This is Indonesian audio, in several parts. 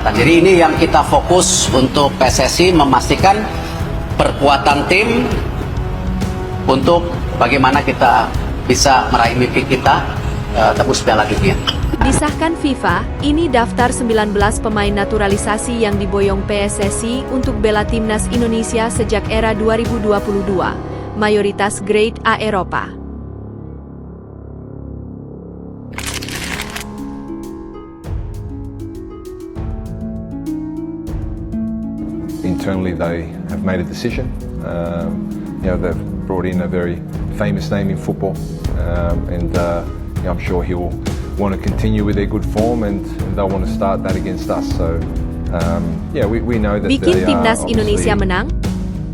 kesehatan. Jadi ini yang kita fokus untuk PSSI, memastikan perkuatan tim untuk bagaimana kita bisa meraih mimpi kita tembus Piala Dunia. Disahkan FIFA, ini daftar 19 pemain naturalisasi yang diboyong PSSI untuk bela timnas Indonesia sejak era 2022, mayoritas Grade A Eropa. Internally they have made a decision. They've brought in a very famous name in football, and I'm sure he'll want to continue with their good form, and they'll want to start that against us. So, we know that. Bikin timnas Indonesia menang?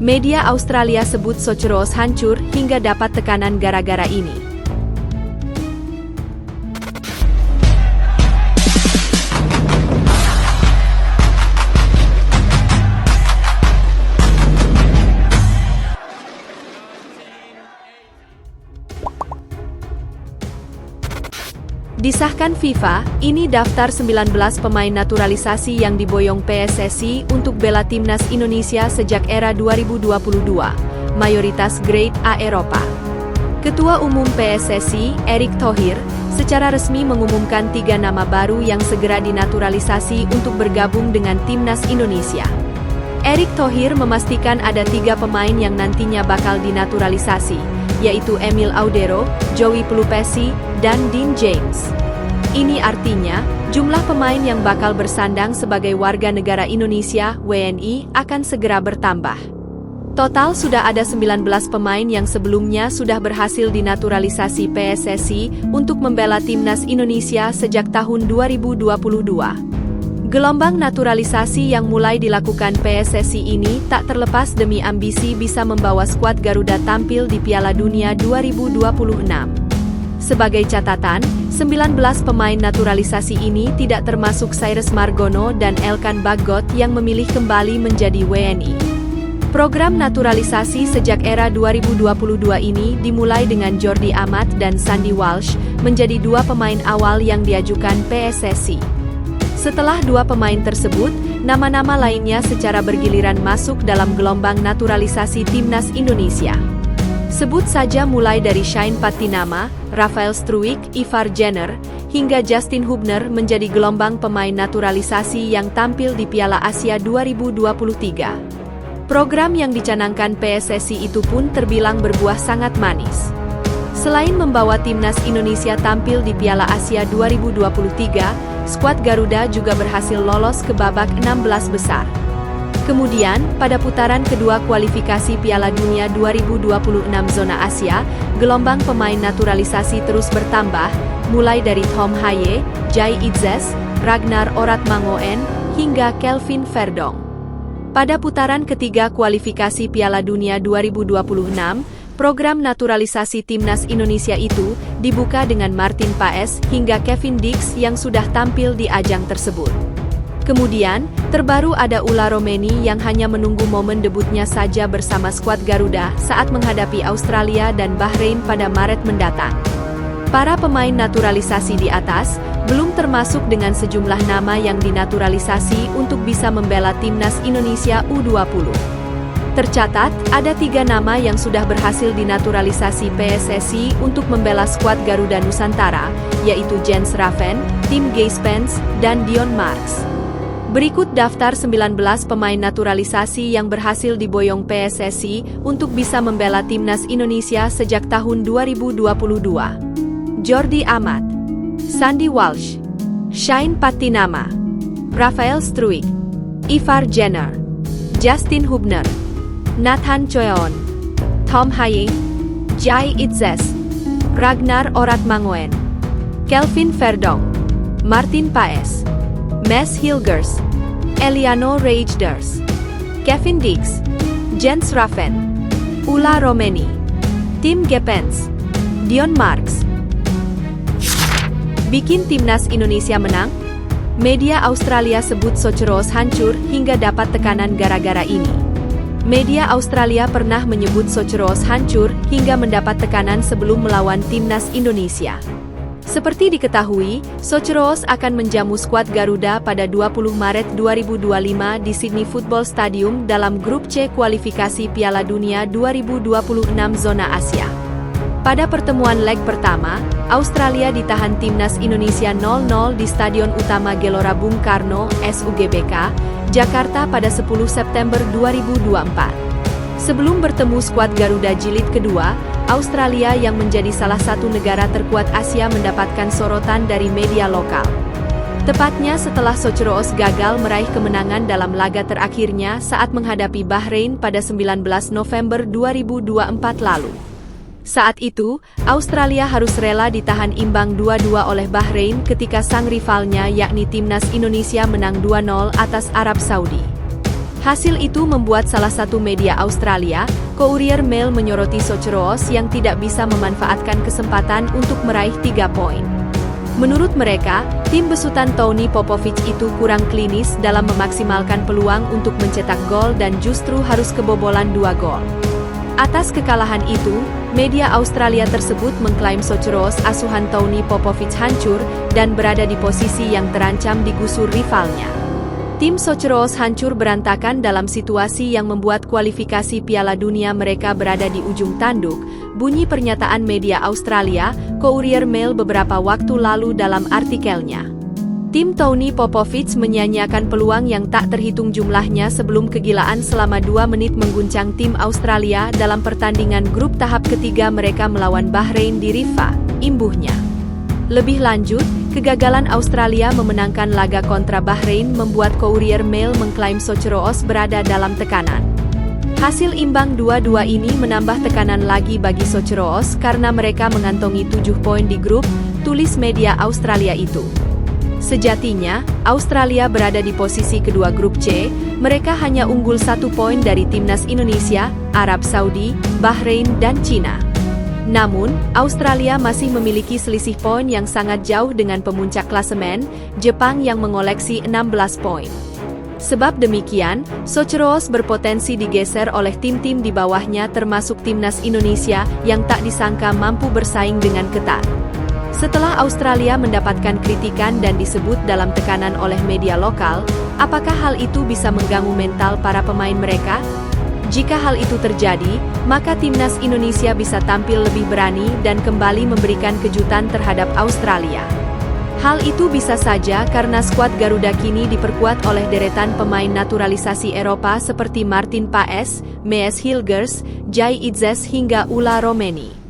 Media Australia sebut Socheros hancur hingga dapat tekanan gara-gara ini. Disahkan FIFA, ini daftar 19 pemain naturalisasi yang diboyong PSSI untuk bela timnas Indonesia sejak era 2022, mayoritas Grade A Eropa. Ketua Umum PSSI, Erick Thohir, secara resmi mengumumkan 3 nama baru yang segera dinaturalisasi untuk bergabung dengan timnas Indonesia. Erick Thohir memastikan ada 3 pemain yang nantinya bakal dinaturalisasi, yaitu Emil Audero, Joey Pelupesi, dan Dean James. Ini artinya, jumlah pemain yang bakal bersandang sebagai warga negara Indonesia, WNI, akan segera bertambah. Total sudah ada 19 pemain yang sebelumnya sudah berhasil dinaturalisasi PSSI untuk membela timnas Indonesia sejak tahun 2022. Gelombang naturalisasi yang mulai dilakukan PSSI ini tak terlepas demi ambisi bisa membawa skuad Garuda tampil di Piala Dunia 2026. Sebagai catatan, 19 pemain naturalisasi ini tidak termasuk Cyrus Margono dan Elkan Bagot yang memilih kembali menjadi WNI. Program naturalisasi sejak era 2022 ini dimulai dengan Jordi Amat dan Sandy Walsh menjadi 2 pemain awal yang diajukan PSSI. Setelah 2 pemain tersebut, nama-nama lainnya secara bergiliran masuk dalam gelombang naturalisasi timnas Indonesia. Sebut saja mulai dari Shane Patinama, Rafael Struijk, Ivar Jenner, hingga Justin Hubner menjadi gelombang pemain naturalisasi yang tampil di Piala Asia 2023. Program yang dicanangkan PSSI itu pun terbilang berbuah sangat manis. Selain membawa timnas Indonesia tampil di Piala Asia 2023, skuad Garuda juga berhasil lolos ke babak 16 besar. Kemudian, pada putaran kedua kualifikasi Piala Dunia 2026 zona Asia, gelombang pemain naturalisasi terus bertambah, mulai dari Tom Haye, Jai Itzes, Ragnar Oratmangoen, hingga Kelvin Verdong. Pada putaran ketiga kualifikasi Piala Dunia 2026, program naturalisasi timnas Indonesia itu dibuka dengan Martin Paes hingga Kevin Dix yang sudah tampil di ajang tersebut. Kemudian, terbaru ada Ula Romeni yang hanya menunggu momen debutnya saja bersama skuad Garuda saat menghadapi Australia dan Bahrain pada Maret mendatang. Para pemain naturalisasi di atas belum termasuk dengan sejumlah nama yang dinaturalisasi untuk bisa membela timnas Indonesia U20. Tercatat, ada 3 nama yang sudah berhasil dinaturalisasi PSSI untuk membela skuad Garuda Nusantara, yaitu Jens Raven, Tim Gijsens, dan Dion Marks. Berikut daftar 19 pemain naturalisasi yang berhasil diboyong PSSI untuk bisa membela timnas Indonesia sejak tahun 2022. Jordi Amat, Sandy Walsh, Shane Patinama, Rafael Struijk, Ivar Jenner, Justin Hubner, Nathan Choeon, Tom Haye, Jai Itzes, Ragnar Oratmangoen, Kelvin Verdong, Martin Paes, Mads Hilgers, Eliano Reijnders, Kevin Dix, Jens Raven, Ula Romeni, Tim Gijsens, Dion Marks. Bikin timnas Indonesia menang? Media Australia sebut Socheros hancur hingga dapat tekanan gara-gara ini. Media Australia pernah menyebut Socheros hancur hingga mendapat tekanan sebelum melawan timnas Indonesia. Seperti diketahui, Socheroos akan menjamu skuad Garuda pada 20 Maret 2025 di Sydney Football Stadium dalam grup C kualifikasi Piala Dunia 2026 zona Asia. Pada pertemuan leg pertama, Australia ditahan timnas Indonesia 0-0 di Stadion Utama Gelora Bung Karno, SUGBK, Jakarta pada 10 September 2024. Sebelum bertemu skuad Garuda Jilid kedua, Australia yang menjadi salah satu negara terkuat Asia mendapatkan sorotan dari media lokal. Tepatnya setelah Socheroos gagal meraih kemenangan dalam laga terakhirnya saat menghadapi Bahrain pada 19 November 2024 lalu. Saat itu, Australia harus rela ditahan imbang 2-2 oleh Bahrain ketika sang rivalnya yakni timnas Indonesia menang 2-0 atas Arab Saudi. Hasil itu membuat salah satu media Australia, Courier Mail menyoroti Socheroos yang tidak bisa memanfaatkan kesempatan untuk meraih 3 poin. Menurut mereka, tim besutan Tony Popovic itu kurang klinis dalam memaksimalkan peluang untuk mencetak gol dan justru harus kebobolan 2 gol. Atas kekalahan itu, media Australia tersebut mengklaim Socheroos asuhan Tony Popovic hancur dan berada di posisi yang terancam digusur rivalnya. Tim Socheroos hancur berantakan dalam situasi yang membuat kualifikasi Piala Dunia mereka berada di ujung tanduk, bunyi pernyataan media Australia, Courier Mail beberapa waktu lalu dalam artikelnya. Tim Tony Popovic menyanyiakan peluang yang tak terhitung jumlahnya sebelum kegilaan selama 2 menit mengguncang tim Australia dalam pertandingan grup tahap ketiga mereka melawan Bahrain di Riffa, imbuhnya. Lebih lanjut, kegagalan Australia memenangkan laga kontra Bahrain membuat Courier Mail mengklaim Socheroos berada dalam tekanan. Hasil imbang 2-2 ini menambah tekanan lagi bagi Socheroos karena mereka mengantongi 7 poin di grup, tulis media Australia itu. Sejatinya, Australia berada di posisi kedua grup C, mereka hanya unggul 1 poin dari timnas Indonesia, Arab Saudi, Bahrain, dan Cina. Namun, Australia masih memiliki selisih poin yang sangat jauh dengan pemuncak klasemen, Jepang yang mengoleksi 16 poin. Sebab demikian, Socheroos berpotensi digeser oleh tim-tim di bawahnya termasuk timnas Indonesia yang tak disangka mampu bersaing dengan ketat. Setelah Australia mendapatkan kritikan dan disebut dalam tekanan oleh media lokal, apakah hal itu bisa mengganggu mental para pemain mereka? Jika hal itu terjadi, maka timnas Indonesia bisa tampil lebih berani dan kembali memberikan kejutan terhadap Australia. Hal itu bisa saja karena skuad Garuda kini diperkuat oleh deretan pemain naturalisasi Eropa seperti Martin Paes, Mees Hilgers, Jai Itzes hingga Ula Romeni.